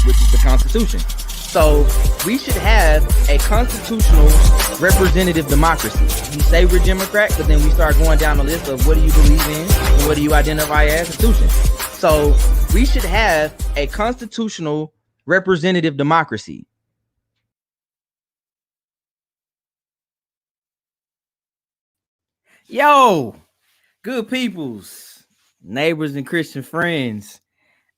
which is the Constitution. So we should have a constitutional representative democracy. We say we're Democrat, but then we start going down the list of what do you believe in and what do you identify as institution. So we should have a constitutional representative democracy. Yo, good peoples, neighbors and Christian friends,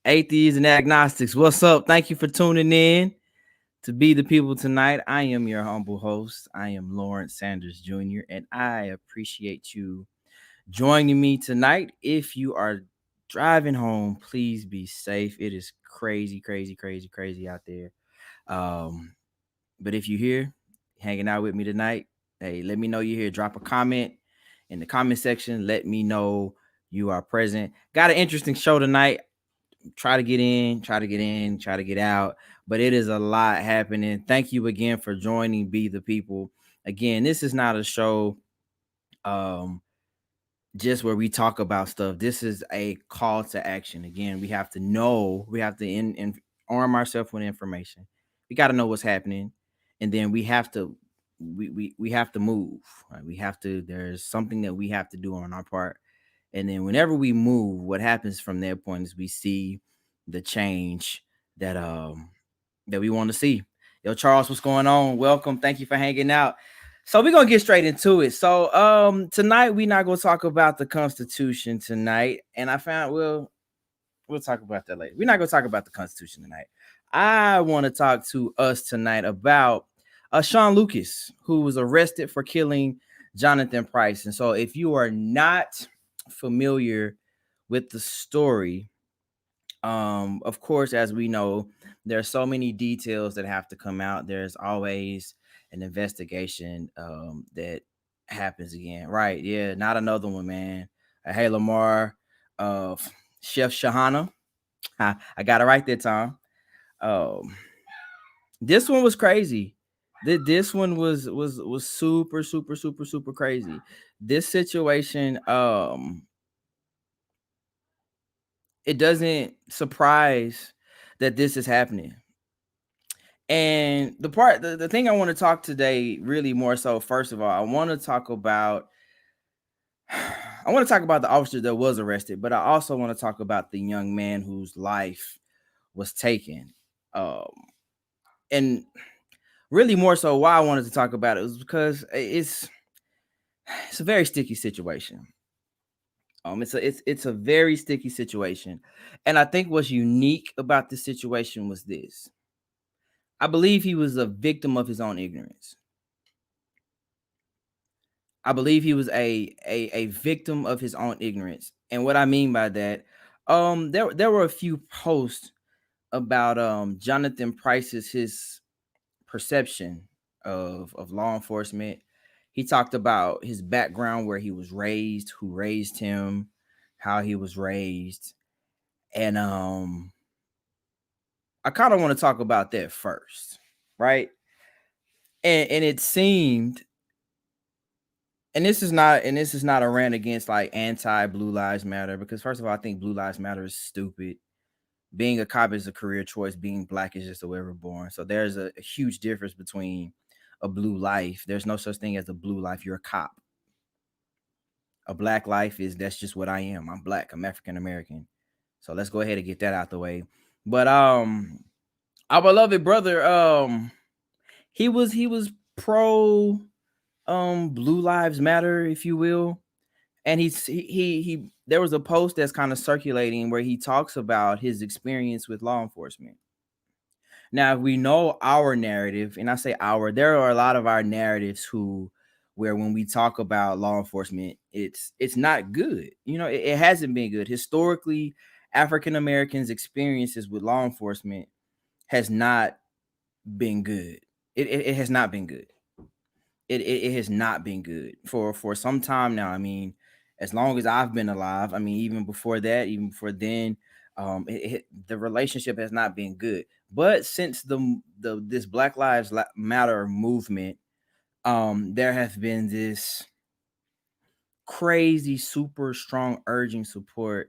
atheists and agnostics. What's up? Thank you for tuning in to Be the People tonight. I am your humble host. I am Lawrence Sanders Jr., and I appreciate you joining me tonight. If you are driving home, please be safe. It is crazy, crazy, crazy, crazy out there. But if you're here hanging out with me tonight, hey, let me know you're here. Drop a comment in the comment section. Let me know you are present. Got an interesting show tonight. Try to get in, try to get in, try to get out. But it is a lot happening. Thank you again for joining Be the People. Again, this is not a show just where we talk about stuff. This is a call to action. Again, we have to know, we have to arm ourselves with information. We got to know what's happening, and then we have to we have to move. Right? We have to. There's something that we have to do on our part, and then whenever we move, what happens from that point is we see the change that we want to see. Yo, Charles, what's going on? Welcome. Thank you for hanging out. So we're gonna get straight into it. So tonight we're not gonna talk about the Constitution tonight. And I found we'll talk about that later. We're not gonna talk about the Constitution tonight. I want to talk to us tonight about Shaun Lucas, who was arrested for killing Jonathan Price. And so if you are not familiar with the story, of course, as we know, there are so many details that have to come out. There's always an investigation that happens again, right? Yeah, not another one, man. Hey, Lamar, Chef Shahana, I got it right that time. This one was crazy. This one was super, super, super, super crazy. This situation, it doesn't surprise that this is happening. And the thing I want to talk today, really more so, first of all, I want to talk about the officer that was arrested, but I also want to talk about the young man whose life was taken. And really more so why I wanted to talk about it was because it's a very sticky situation. It's a very sticky situation. And I think what's unique about this situation was this. I believe he was a victim of his own ignorance. I believe he was a victim of his own ignorance. And what I mean by that, there were a few posts about Jonathan Price's his perception of law enforcement. He talked about his background, where he was raised, who raised him, how he was raised. And I kind of want to talk about that first, right? And it seemed, and this is not a rant against like anti Blue Lives Matter, because first of all, I think Blue Lives Matter is stupid. Being a cop is a career choice. Being black is just the way we're born. So there's a huge difference between a blue life. There's no such thing as a blue life. You're a cop. A black life that's just what I am. I'm black. I'm African American. So let's go ahead and get that out the way. But our beloved brother, he was pro Blue Lives Matter, if you will. And he there was a post that's kind of circulating where he talks about his experience with law enforcement. Now, we know our narrative, and I say our, there are a lot of our narratives where when we talk about law enforcement, it's not good. It hasn't been good. Historically, African Americans' experiences with law enforcement has not been good. It has not been good. It has not been good for some time now. I mean, as long as I've been alive, I mean, even before that, even before then, the relationship has not been good. But since this Black Lives Matter movement, there has been this crazy, super strong urging support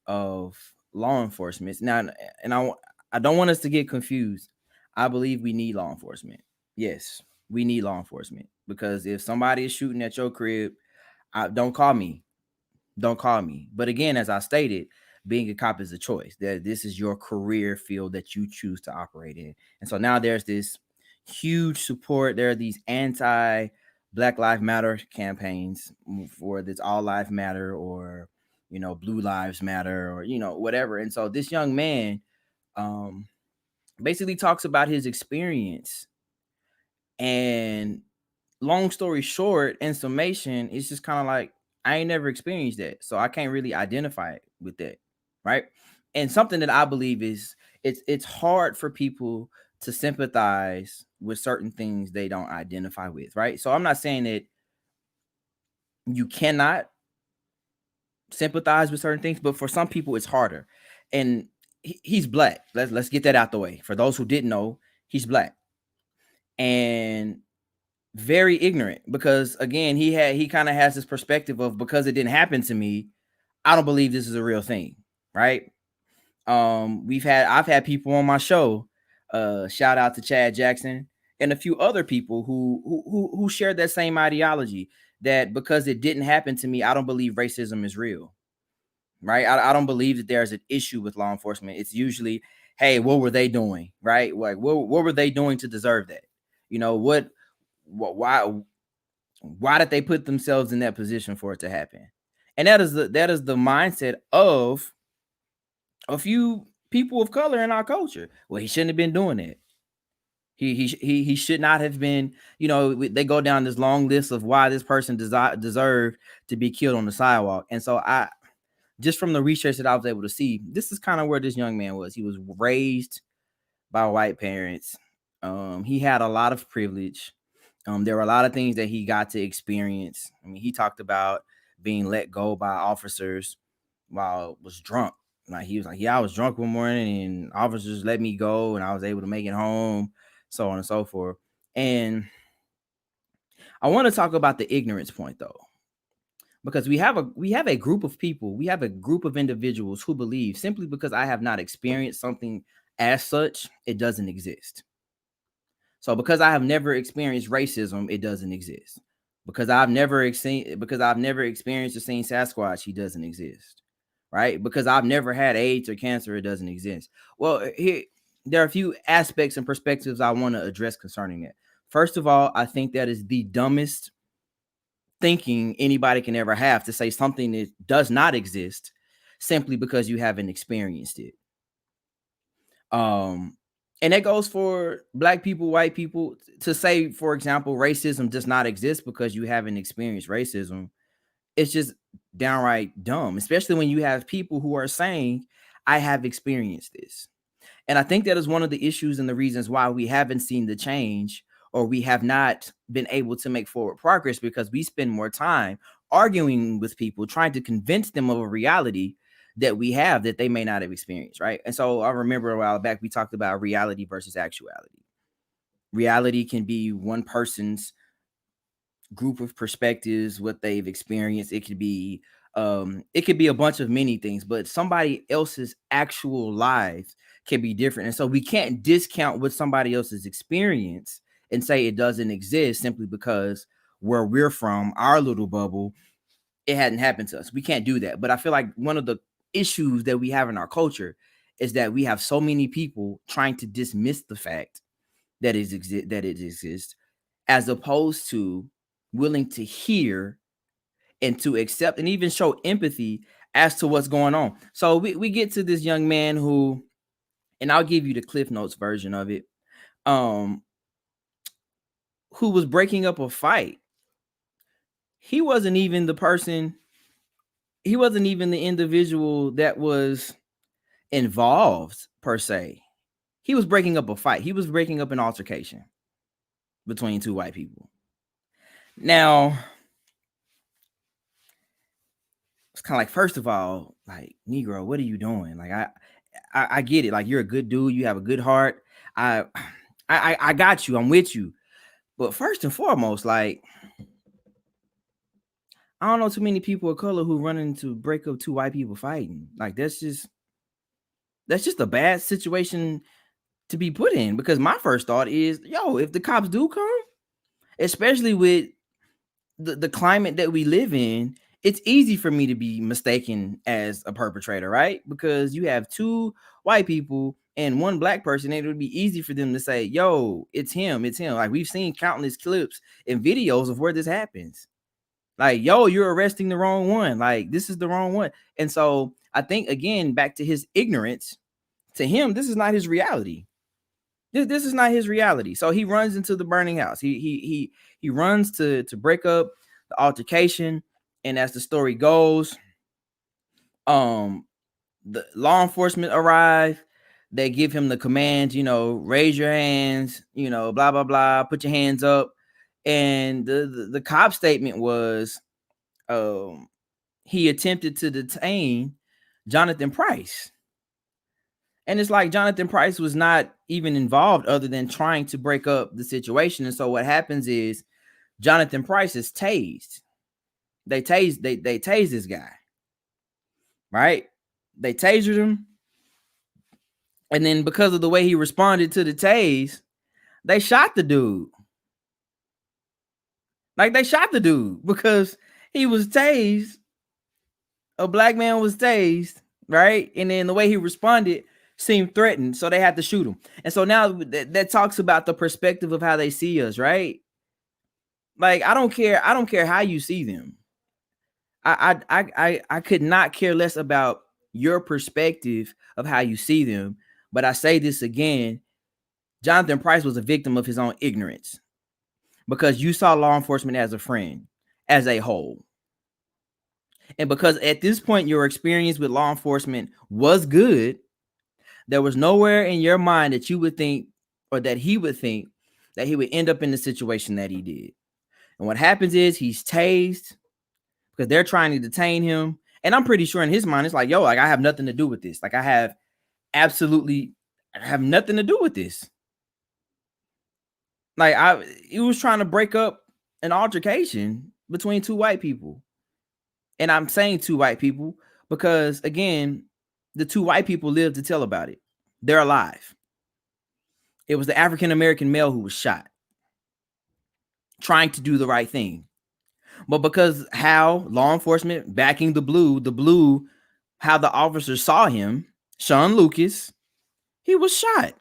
of law enforcement. Now, and I don't want us to get confused. I believe we need law enforcement. Yes, we need law enforcement because if somebody is shooting at your crib, don't call me. Don't call me. But again, as I stated, being a cop is a choice. That this is your career field that you choose to operate in. And so now there's this huge support. There are these anti Black Lives Matter campaigns for this All Lives Matter or Blue Lives Matter or whatever. And so this young man um basically talks about his experience, and long story short, in summation, it's just kind of like I ain't never experienced that, so I can't really identify it with that, right? And something that I believe is it's hard for people to sympathize with certain things they don't identify with, right? So I'm not saying that you cannot sympathize with certain things, but for some people it's harder. And he's black. Let's get that out the way. For those who didn't know, he's black and very ignorant because again, he kind of has this perspective of because it didn't happen to me, I don't believe this is a real thing, right? I've had people on my show, shout out to Chad Jackson and a few other people who shared that same ideology that because it didn't happen to me, I don't believe racism is real, right? I don't believe that there's an issue with law enforcement. It's usually, hey, what were they doing, right? Like, what were they doing to deserve that? Why did they put themselves in that position for it to happen? And that is the mindset of a few people of color in our culture. Well, he shouldn't have been doing it. He should not have been. They go down this long list of why this person deserved to be killed on the sidewalk. And so I just from the research that I was able to see, this is kind of where this young man was. He was raised by white parents. He had a lot of privilege. There were a lot of things that he got to experience. I mean, he talked about being let go by officers while was drunk. Like he was like, yeah, I was drunk one morning and officers let me go and I was able to make it home, so on and so forth. And I want to talk about the ignorance point though, because we have a group of people, we have a group of individuals who believe simply because I have not experienced something as such, it doesn't exist. So because I have never experienced racism, it doesn't exist. Because I've never experienced or seen Sasquatch, he doesn't exist. Right? Because I've never had AIDS or cancer, it doesn't exist. Well, here there are a few aspects and perspectives I want to address concerning that. First of all, I think that is the dumbest thinking anybody can ever have to say something that does not exist simply because you haven't experienced it. Um, and that goes for black people, white people. To say, for example, racism does not exist because you haven't experienced racism, it's just downright dumb, especially when you have people who are saying, I have experienced this. And I think that is one of the issues and the reasons why we haven't seen the change, or we have not been able to make forward progress, because we spend more time arguing with people, trying to convince them of a reality that we have that they may not have experienced, right? And so I remember a while back we talked about reality versus actuality. Reality can be one person's group of perspectives, what they've experienced. It could be a bunch of many things, but somebody else's actual lives can be different. And so we can't discount what somebody else's experience and say it doesn't exist simply because where we're from, our little bubble, it hadn't happened to us. We can't do that. But I feel like one of the issues that we have in our culture is that we have so many people trying to dismiss the fact that it exists, as opposed to willing to hear and to accept and even show empathy as to what's going on. So we get to this young man who, and I'll give you the Cliff Notes version of it, um, who was breaking up a fight. He wasn't even the person, he wasn't even the individual that was involved per se. He was breaking up a fight. He was breaking up an altercation between two white people. Now, it's kind of like, first of all, like, Negro, what are you doing? Like, I get it. Like, you're a good dude. You have a good heart. I I got you. I'm with you. But first and foremost, like, I don't know too many people of color who run into break up two white people fighting. Like, that's just That's just a bad situation to be put in, because my first thought is, yo, if the cops do come, especially with the climate that we live in, it's easy for me to be mistaken as a perpetrator, right? Because you have two white people and one black person, and it would be easy for them to say, yo, it's him, it's him. Like, we've seen countless clips and videos of where this happens. Like, yo, you're arresting the wrong one. Like, this is the wrong one. And so I think, again, back to his ignorance, to him, this is not his reality. This is not his reality. So he runs into the burning house. He runs to break up the altercation. And as the story goes, um, the law enforcement arrive. They give him the command, raise your hands, blah blah blah, put your hands up. And the cop statement was, he attempted to detain Jonathan Price. And it's like Jonathan Price was not even involved other than trying to break up the situation. And so what happens is Jonathan Price is tased. They tase this guy, right? They tasered him. And then because of the way he responded to the tase, they shot the dude. Like, they shot the dude because he was tased. A black man was tased, right? And then the way he responded seemed threatened, so they had to shoot him. And so now that talks about the perspective of how they see us, right? Like, I don't care how you see them. I could not care less about your perspective of how you see them. But I say this again, Jonathan Price was a victim of his own ignorance, because you saw law enforcement as a friend, as a whole. And because at this point your experience with law enforcement was good, there was nowhere in your mind that you would think, or that he would think, that he would end up in the situation that he did. And what happens is he's tased because they're trying to detain him. And I'm pretty sure in his mind, it's like, yo, like, I have nothing to do with this. Like, I have nothing to do with this. Like, he was trying to break up an altercation between two white people. And I'm saying two white people because, again, the two white people live to tell about it. They're alive. It was the African-American male who was shot, trying to do the right thing. But because how law enforcement backing the blue, how the officers saw him, Shaun Lucas, he was shot.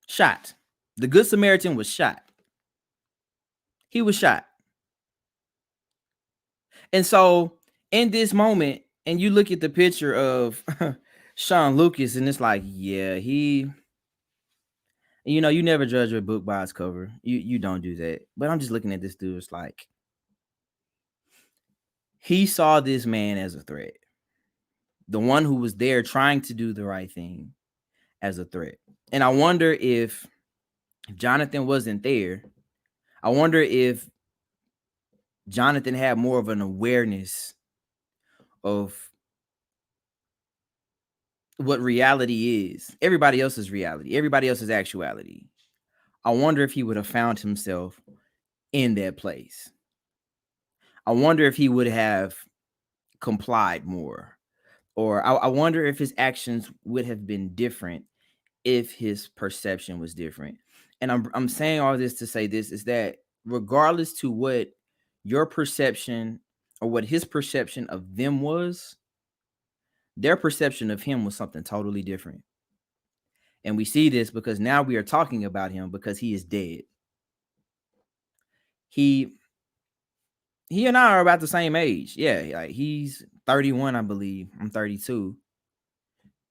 Shot. The Good Samaritan was shot. He was shot. And so in this moment, and you look at the picture of Shaun Lucas, and it's like, yeah, you never judge a book by its cover. You don't do that. But I'm just looking at this dude. It's like, he saw this man as a threat. The one who was there trying to do the right thing as a threat. And I wonder if Jonathan wasn't there, I wonder if Jonathan had more of an awareness of what reality is. Everybody else's reality, everybody else's actuality. I wonder if he would have found himself in that place. I wonder if he would have complied more. Or I wonder if his actions would have been different if his perception was different. And I'm saying all this to say this is that regardless to what your perception or what his perception of them was, their perception of him was something totally different. And we see this because now we are talking about him because he is dead. He and I are about the same age. Yeah, like, he's 31, I believe. I'm 32.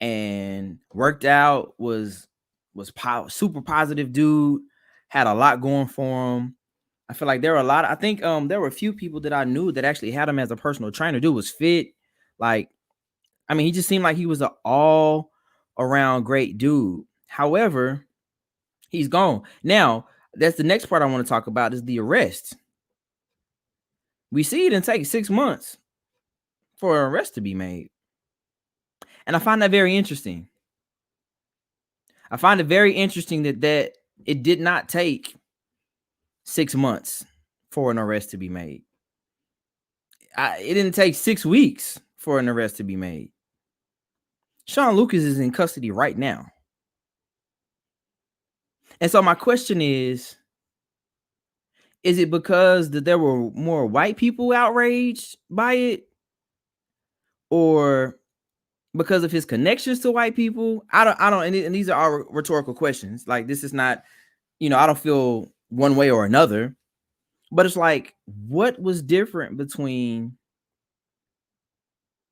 And worked out, was super positive dude, had a lot going for him. I feel like there were a lot. I think there were a few people that I knew that actually had him as a personal trainer. Dude was fit. Like, I mean, he just seemed like he was an all around great dude. However, he's gone. Now, that's the next part I want to talk about is the arrest. We see it didn't take 6 months for an arrest to be made. And I find that very interesting. I find it very interesting that it did not take 6 months for an arrest to be made. It didn't take 6 weeks for an arrest to be made. Shaun Lucas is in custody right now. And so my question is it because that there were more white people outraged by it, or because of his connections to white people? I don't, and these are all rhetorical questions. Like, this is not, I don't feel one way or another, but it's like, what was different between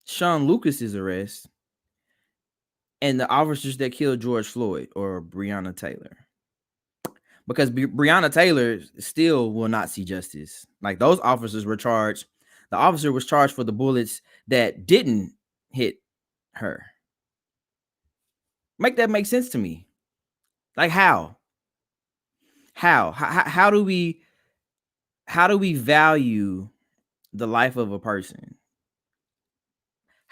Shaun Lucas's arrest and the officers that killed George Floyd or Breonna Taylor? Because Breonna Taylor still will not see justice. Like, those officers were charged. The officer was charged for the bullets that didn't hit her. Make that make sense to me. Like, how do we value the life of a person?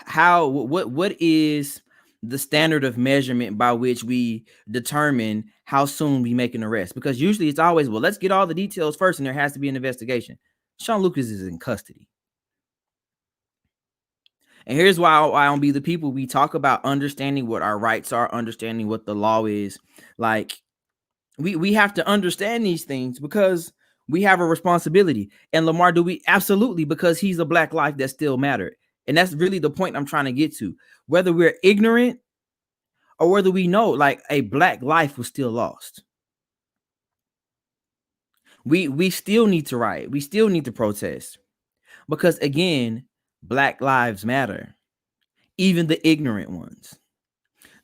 What is the standard of measurement by which we determine how soon we make an arrest? Because usually it's always, well, let's get all the details first and there has to be an investigation. Shaun Lucas is in custody. And here's why I don't be the people. We talk about understanding what our rights are, understanding what the law is. Like, we have to understand these things because we have a responsibility. And Lamar, do we? Absolutely, because he's a black life that still mattered. And that's really the point I'm trying to get to. Whether we're ignorant or whether we know, like, a black life was still lost. We still need to riot. We still need to protest. Because again, black lives matter. Even the ignorant ones.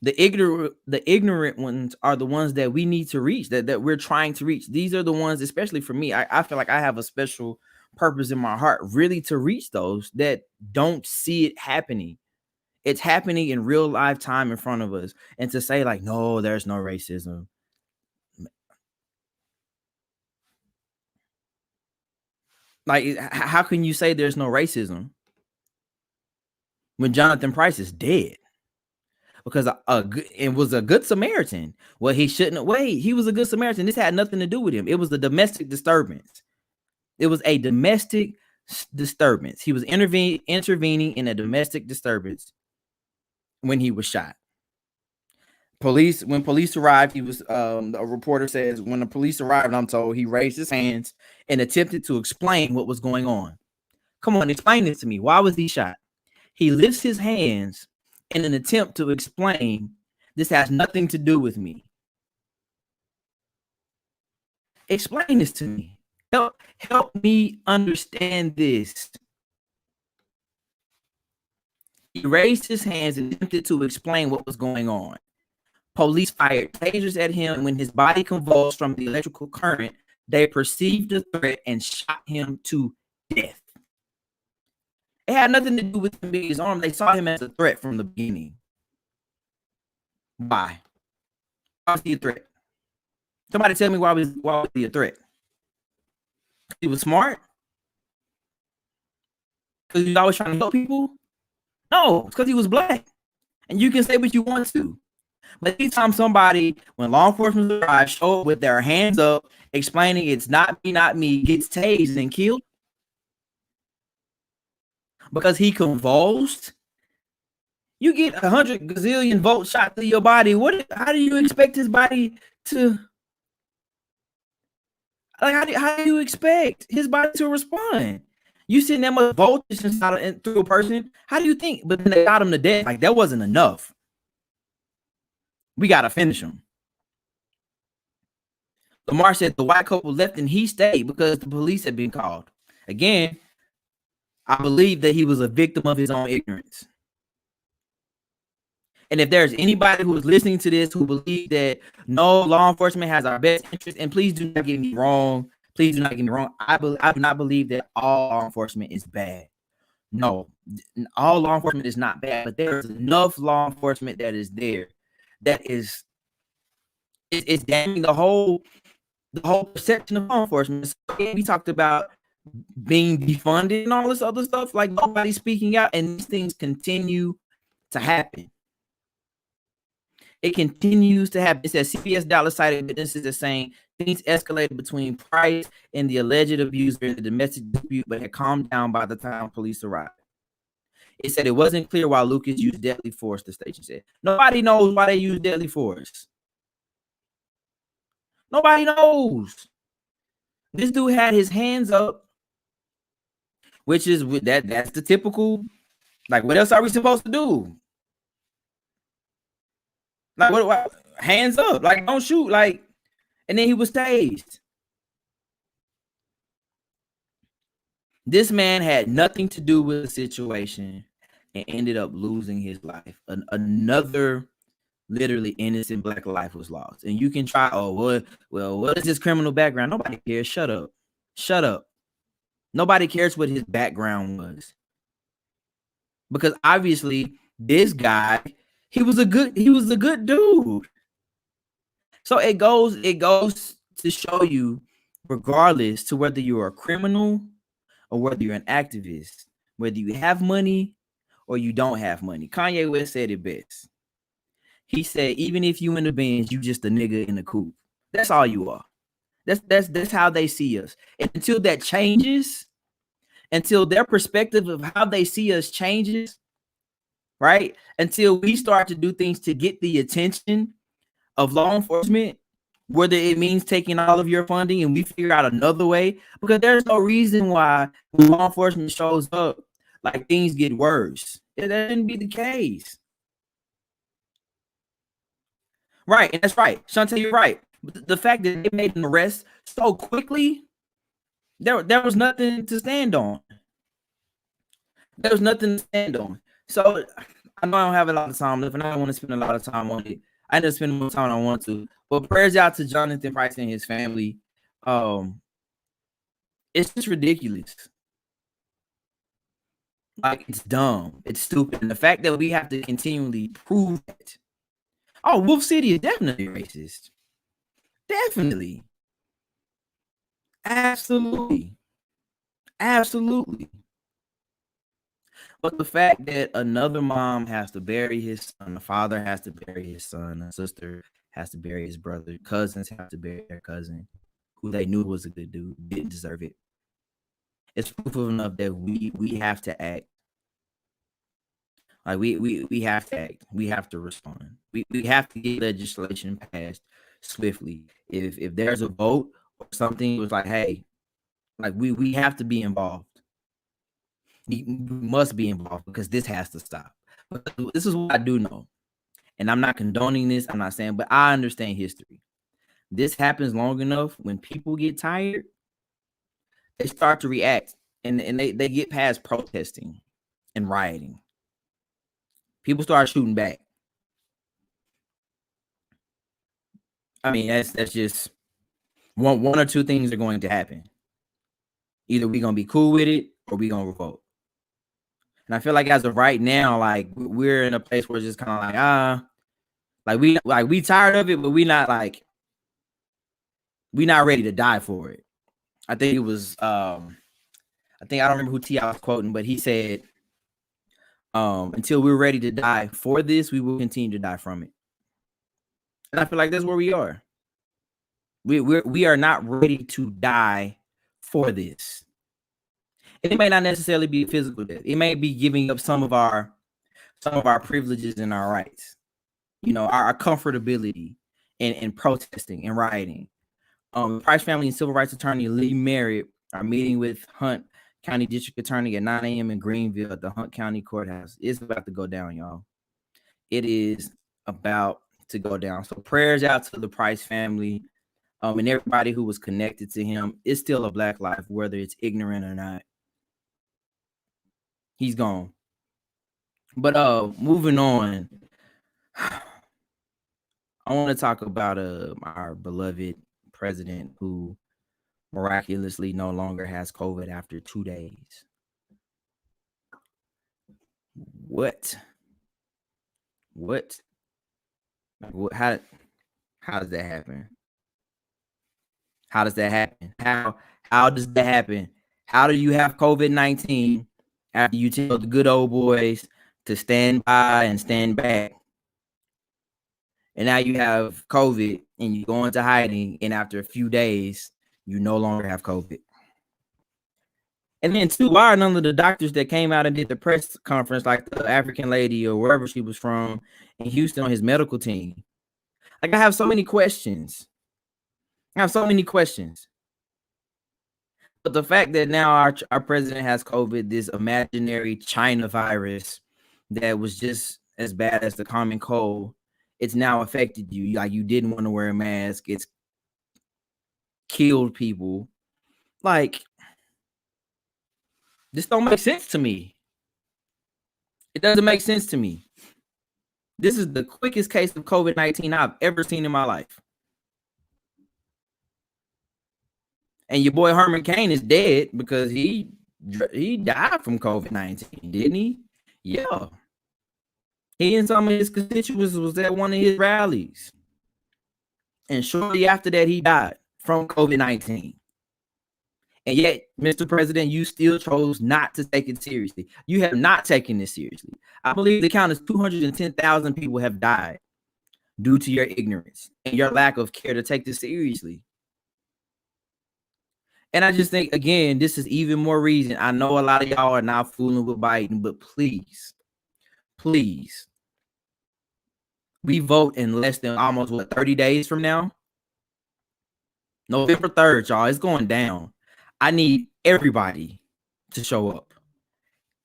The ignorant ones are the ones that we need to reach, that we're trying to reach. These are the ones, especially for me, I feel like I have a special purpose in my heart, really, to reach those that don't see it happening. It's happening in real life time in front of us. And to say, like, no, there's no racism. Like, how can you say there's no racism when Jonathan Price is dead? Because it was a good Samaritan. Well, he shouldn't have. Wait, he was a good Samaritan. This had nothing to do with him. It was a domestic disturbance. It was a domestic disturbance. He was intervening in a domestic disturbance when he was shot. When police arrived, he was, a reporter says, when the police arrived, I'm told, he raised his hands and attempted to explain what was going on. Come on, explain this to me. Why was he shot? He lifts his hands in an attempt to explain, this has nothing to do with me. Explain this to me. Help me understand this. He raised his hands and attempted to explain what was going on. Police fired tasers at him, and when his body convulsed from the electrical current, they perceived the threat and shot him to death. It had nothing to do with him being his arm. They saw him as a threat from the beginning. Why? Why was he a threat? Somebody tell me why was he a threat? He was smart? Because he was always trying to help people? No, it's because he was black. And you can say what you want to. But anytime somebody, when law enforcement arrives, show up with their hands up, explaining it's not me, gets tased and killed because he convulsed, you get 100 gazillion volts shot through your body. How do you expect his body to, like, how do you expect his body to respond? You send that much voltage inside through a person, how do you think? But then they got him to death. Like, that wasn't enough. We got to finish him. Lamar said the white couple left and he stayed because the police had been called. Again, I believe that he was a victim of his own ignorance. And if there's anybody who is listening to this who believes that no, law enforcement has our best interest, and please do not get me wrong. Please do not get me wrong. I do not believe that all law enforcement is bad. No, all law enforcement is not bad, but there's enough law enforcement that is there that is it's damning the whole perception of law enforcement. So we talked about being defunded and all this other stuff. Like, nobody's speaking out, and these things continue to happen. It continues to happen. It says CBS Dallas cited witnesses as saying things escalated between Price and the alleged abuser in the domestic dispute, but had calmed down by the time police arrived. It said it wasn't clear why Lucas used deadly force, the station said. Nobody knows why they used deadly force. Nobody knows. This dude had his hands up, which is that's the typical, like, what else are we supposed to do? Like, what hands up, like, don't shoot, like, and then he was tased. This man had nothing to do with the situation and ended up losing his life. Another literally innocent black life was lost. And you can try, what is his criminal background? Nobody cares. Shut up. Shut up. Nobody cares what his background was. Because obviously this guy, he was a good dude. So it goes to show you, regardless to whether you're a criminal or whether you're an activist, whether you have money or you don't have money. Kanye West said it best. He said, even if you in the Benz, you just a nigga in the coupe. That's all you are. That's how they see us. And until that changes, until their perspective of how they see us changes, right? Until we start to do things to get the attention of law enforcement, whether it means taking all of your funding and we figure out another way, because there's no reason why when law enforcement shows up, like, things get worse. That shouldn't be the case. Right, and that's right. Shantae, you're right. But the fact that they made an arrest so quickly, there was nothing to stand on. There was nothing to stand on. So I know I don't have a lot of time left, and I don't want to spend a lot of time on it. I end up spending more time than I want to. But prayers out to Jonathan Price and his family. It's just ridiculous. Like, it's dumb. It's stupid. And the fact that we have to continually prove it. Oh, Wolf City is definitely racist. Definitely. Absolutely. Absolutely. But the fact that another mom has to bury his son, the father has to bury his son, a sister has to bury his brother, cousins have to bury their cousin, who they knew was a good dude, didn't deserve it. It's proof enough that we have to act. Like, we have to act. We have to respond. We have to get legislation passed swiftly. If there's a vote or something, it was like, hey, like, we have to be involved. We must be involved because this has to stop. But this is what I do know. And I'm not condoning this. I'm not saying, but I understand history. This happens long enough. When people get tired, they start to react, and they get past protesting and rioting. People start shooting back. I mean, that's just one or two things are going to happen. Either we're going to be cool with it or we're going to revolt. And I feel like as of right now, like, we're in a place where it's just kind of like, we tired of it, but we not ready to die for it. I think it was I don't remember who T.I. was quoting, but he said, until we're ready to die for this, we will continue to die from it. And I feel like that's where we are. We are not ready to die for this. And it may not necessarily be physical death. It may be giving up some of our privileges and our rights. You know, our comfortability in protesting and rioting. Price family and civil rights attorney Lee Merritt are meeting with Hunt County District Attorney at 9 a.m. in Greenville at the Hunt County Courthouse. It's about to go down, y'all. It is about to go down. So prayers out to the Price family, and everybody who was connected to him. It's still a black life, whether it's ignorant or not. He's gone. But moving on, I want to talk about our beloved president who miraculously no longer has COVID after 2 days. What? How does that happen? How does that happen? How does that happen? How do you have COVID-19 after you tell the good old boys to stand by and stand back? And now you have COVID and you go into hiding, and after a few days, you no longer have COVID. And then two, why are none of the doctors that came out and did the press conference, like the African lady or wherever she was from in Houston, on his medical team? Like, I have so many questions. I have so many questions. But the fact that now our president has COVID, this imaginary China virus that was just as bad as the common cold, it's now affected you. Like, you didn't want to wear a mask. It's killed people. Like, this don't make sense to me. It doesn't make sense to me. This is the quickest case of COVID-19 I've ever seen in my life. And your boy Herman Cain is dead because he died from COVID-19, didn't he? Yeah. He and some of his constituents was at one of his rallies. And shortly after that, he died from COVID-19. And yet, Mr. President, you still chose not to take it seriously. You have not taken this seriously. I believe the count is 210,000 people have died due to your ignorance and your lack of care to take this seriously. And I just think, again, this is even more reason. I know a lot of y'all are now fooling with Biden, but please, please, we vote in less than almost 30 days from now. November 3rd, y'all. It's going down. I need everybody to show up.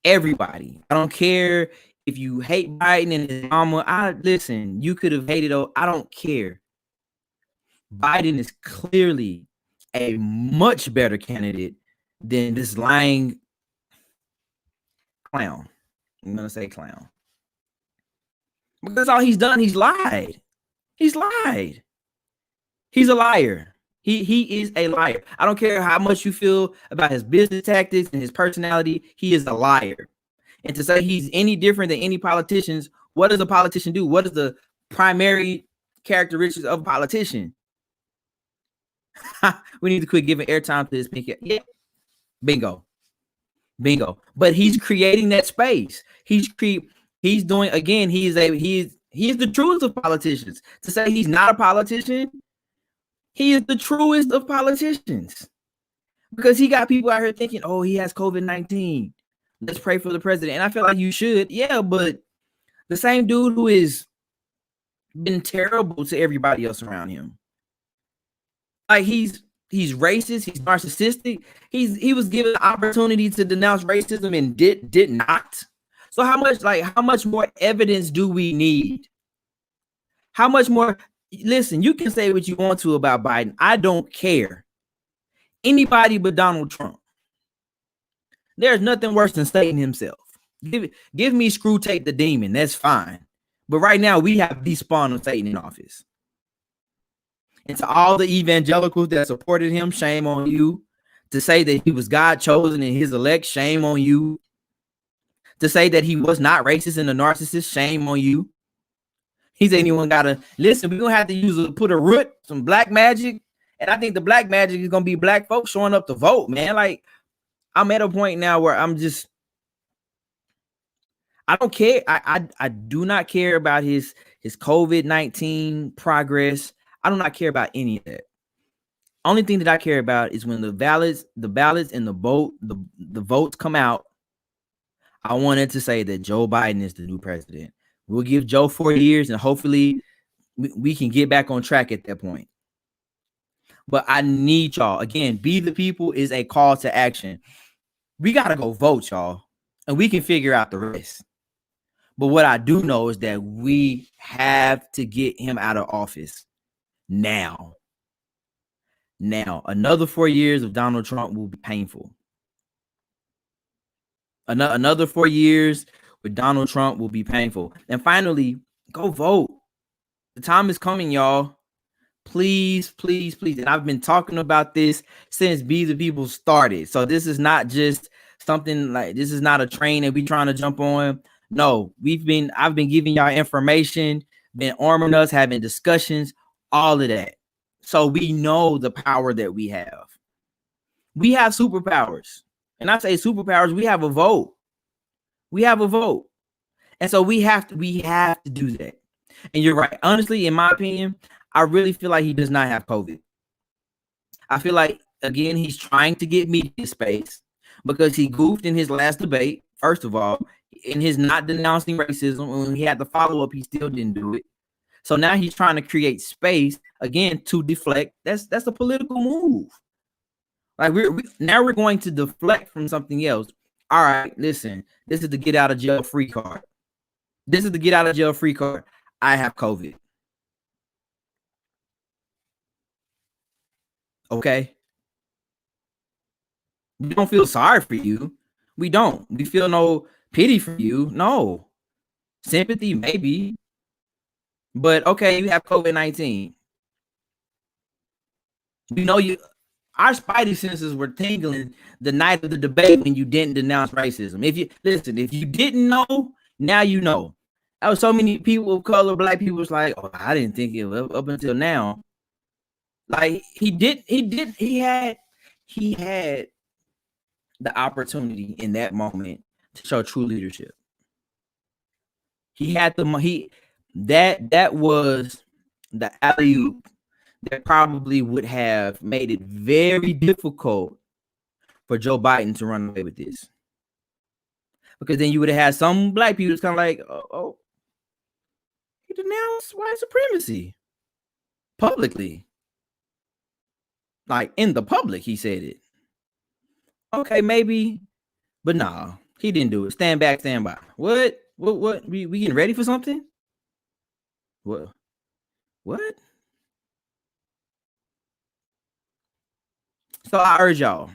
Everybody. I don't care if you hate Biden and his mama. Listen, you could have hated. I don't care. Biden is clearly a much better candidate than this lying clown. I'm gonna say clown. Because all he's done, he's lied. He's lied. He's a liar. He is a liar. I don't care how much you feel about his business tactics and his personality. He is a liar. And to say he's any different than any politicians, what does a politician do? What is the primary characteristics of a politician? We need to quit giving airtime to this pink. Yeah, bingo. But he's creating that space. He's doing, again. He is the truest of politicians. To say he's not a politician, he is the truest of politicians, because he got people out here thinking, oh, he has COVID-19. Let's pray for the president. And I feel like you should. Yeah, but the same dude who has been terrible to everybody else around him. Like, he's racist, he's narcissistic. He was given the opportunity to denounce racism and did not. So how much more evidence do we need? How much more? Listen, you can say what you want to about Biden. I don't care. Anybody but Donald Trump. There's nothing worse than Satan himself. Give me Screw Tape the Demon. That's fine. But right now, we have despawned Satan in office. And to all the evangelicals that supported him, shame on you. To say that he was God chosen and his elect, shame on you. To say that he was not racist and a narcissist, shame on you. He's anyone gotta listen. We're gonna have to put a root, some black magic. And I think the black magic is gonna be black folks showing up to vote, man. Like, I'm at a point now where I don't care. I do not care about his COVID-19 progress. I do not care about any of that. Only thing that I care about is when the ballots and the votes come out. I wanted to say that Joe Biden is the new president. We'll give Joe 4 years, and hopefully we can get back on track at that point. But I need y'all. Again, Be the People is a call to action. We got to go vote, y'all, and we can figure out the rest. But what I do know is that we have to get him out of office now. Another 4 years of Donald Trump will be painful. Another 4 years with Donald Trump will be painful. And finally, go vote. The time is coming, y'all. Please, please, please. And I've been talking about this since Be the People started. So this is not just something like, this is not a train that we trying to jump on. No, I've been giving y'all information, been arming us, having discussions, all of that. So we know the power that we have. We have superpowers. And I say superpowers, we have a vote. We have a vote. And so we have to do that. And you're right. Honestly, in my opinion, I really feel like he does not have COVID. I feel like, again, he's trying to get media space. because he goofed in his last debate. First of all, in his not denouncing racism, when he had the follow up, he still didn't do it. So now he's trying to create space again to deflect. That's a political move. Like now we're going to deflect from something else. All right, listen, this is the get out of jail free card. This is the get out of jail free card. I have COVID. Okay. We don't feel sorry for you. We don't. We feel no pity for you. No. Sympathy, maybe. But okay, you have COVID-19. We know you. Our spidey senses were tingling the night of the debate when you didn't denounce racism. If you didn't know, now you know. There was so many people of color, black people was like, oh, I didn't think it was up until now. Like he had the opportunity in that moment to show true leadership. He had that was the alley-oop that probably would have made it very difficult for Joe Biden to run away with this. Because then you would have had some black people that's kind of like, oh, he denounced white supremacy publicly. Like in the public, he said it. Okay, maybe, but nah, he didn't do it. Stand back, stand by. What? We getting ready for something? What? So I urge y'all,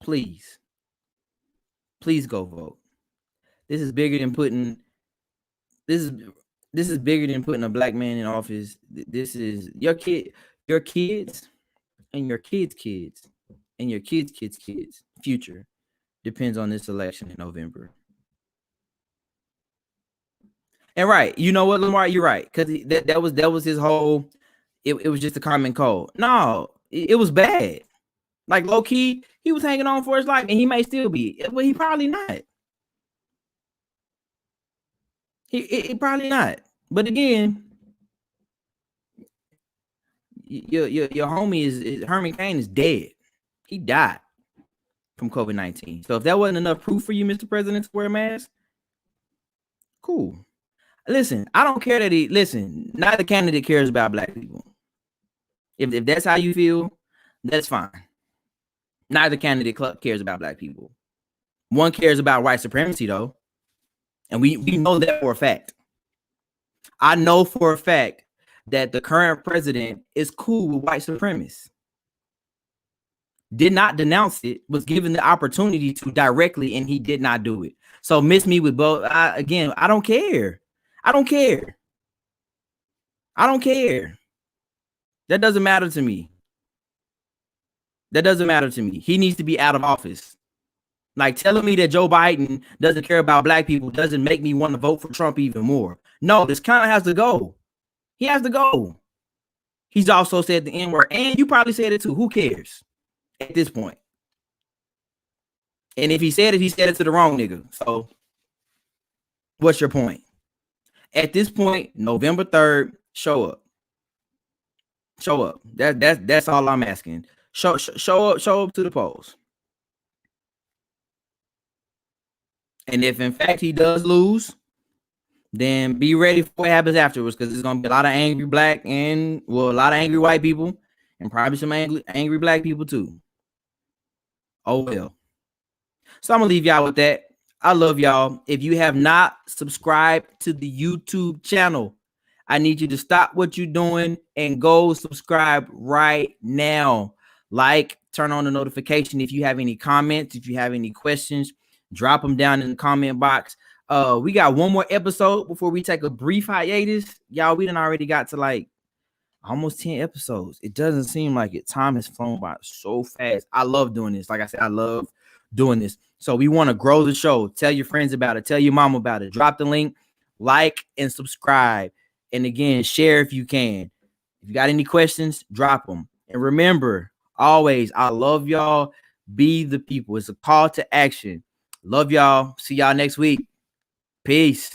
please go vote. This is bigger than putting this is bigger than putting a black man in office. This is your kids, and your kids, and your kids' future depends on this election in November. And right, you know what, Lamar, you're right, because that was his whole. It was just a common cold. No, it was bad. Like low key, he was hanging on for his life, and he may still be, but he probably not. He probably not. But again, your homie is Herman Cain is dead. He died from COVID-19. So if that wasn't enough proof for you, Mr. President, to wear a mask, cool. Listen, I don't care that neither candidate cares about black people. If that's how you feel, that's fine. Neither candidate cares about black people. One cares about white supremacy, though. And we know that for a fact. I know for a fact that the current president is cool with white supremacists. Did not denounce it, was given the opportunity to directly, and he did not do it. So miss me with both. I don't care. I don't care. That doesn't matter to me. He needs to be out of office. Like telling me that Joe Biden doesn't care about black people doesn't make me want to vote for Trump even more. No, this kind of has to go. He has to go. He's also said the N-word, and you probably said it too. Who cares at this point? And if he said it to the wrong nigga. So what's your point? At this point, November 3rd, show up. That's all I'm asking. Show up to the polls. And if in fact he does lose, then be ready for what happens afterwards, because there's gonna be a lot of angry black and a lot of angry white people, and probably some angry black people too. Oh well. So I'm gonna leave y'all with that. I love y'all. If you have not subscribed to the YouTube channel, I need you to stop what you're doing and go subscribe right now. Like, turn on the notification. If you have any comments, if you have any questions, drop them down in the comment box. We got one more episode before we take a brief hiatus. Y'all, we done already got to like almost 10 episodes. It doesn't seem like it. Time has flown by so fast. I love doing this. Like I said, I love doing this. So we want to grow the show. Tell your friends about it. Tell your mom about it. Drop the link, like, and subscribe. And again, share if you can. If you got any questions, drop them. And remember, always, I love y'all. Be the people. It's a call to action. Love y'all. See y'all next week. Peace.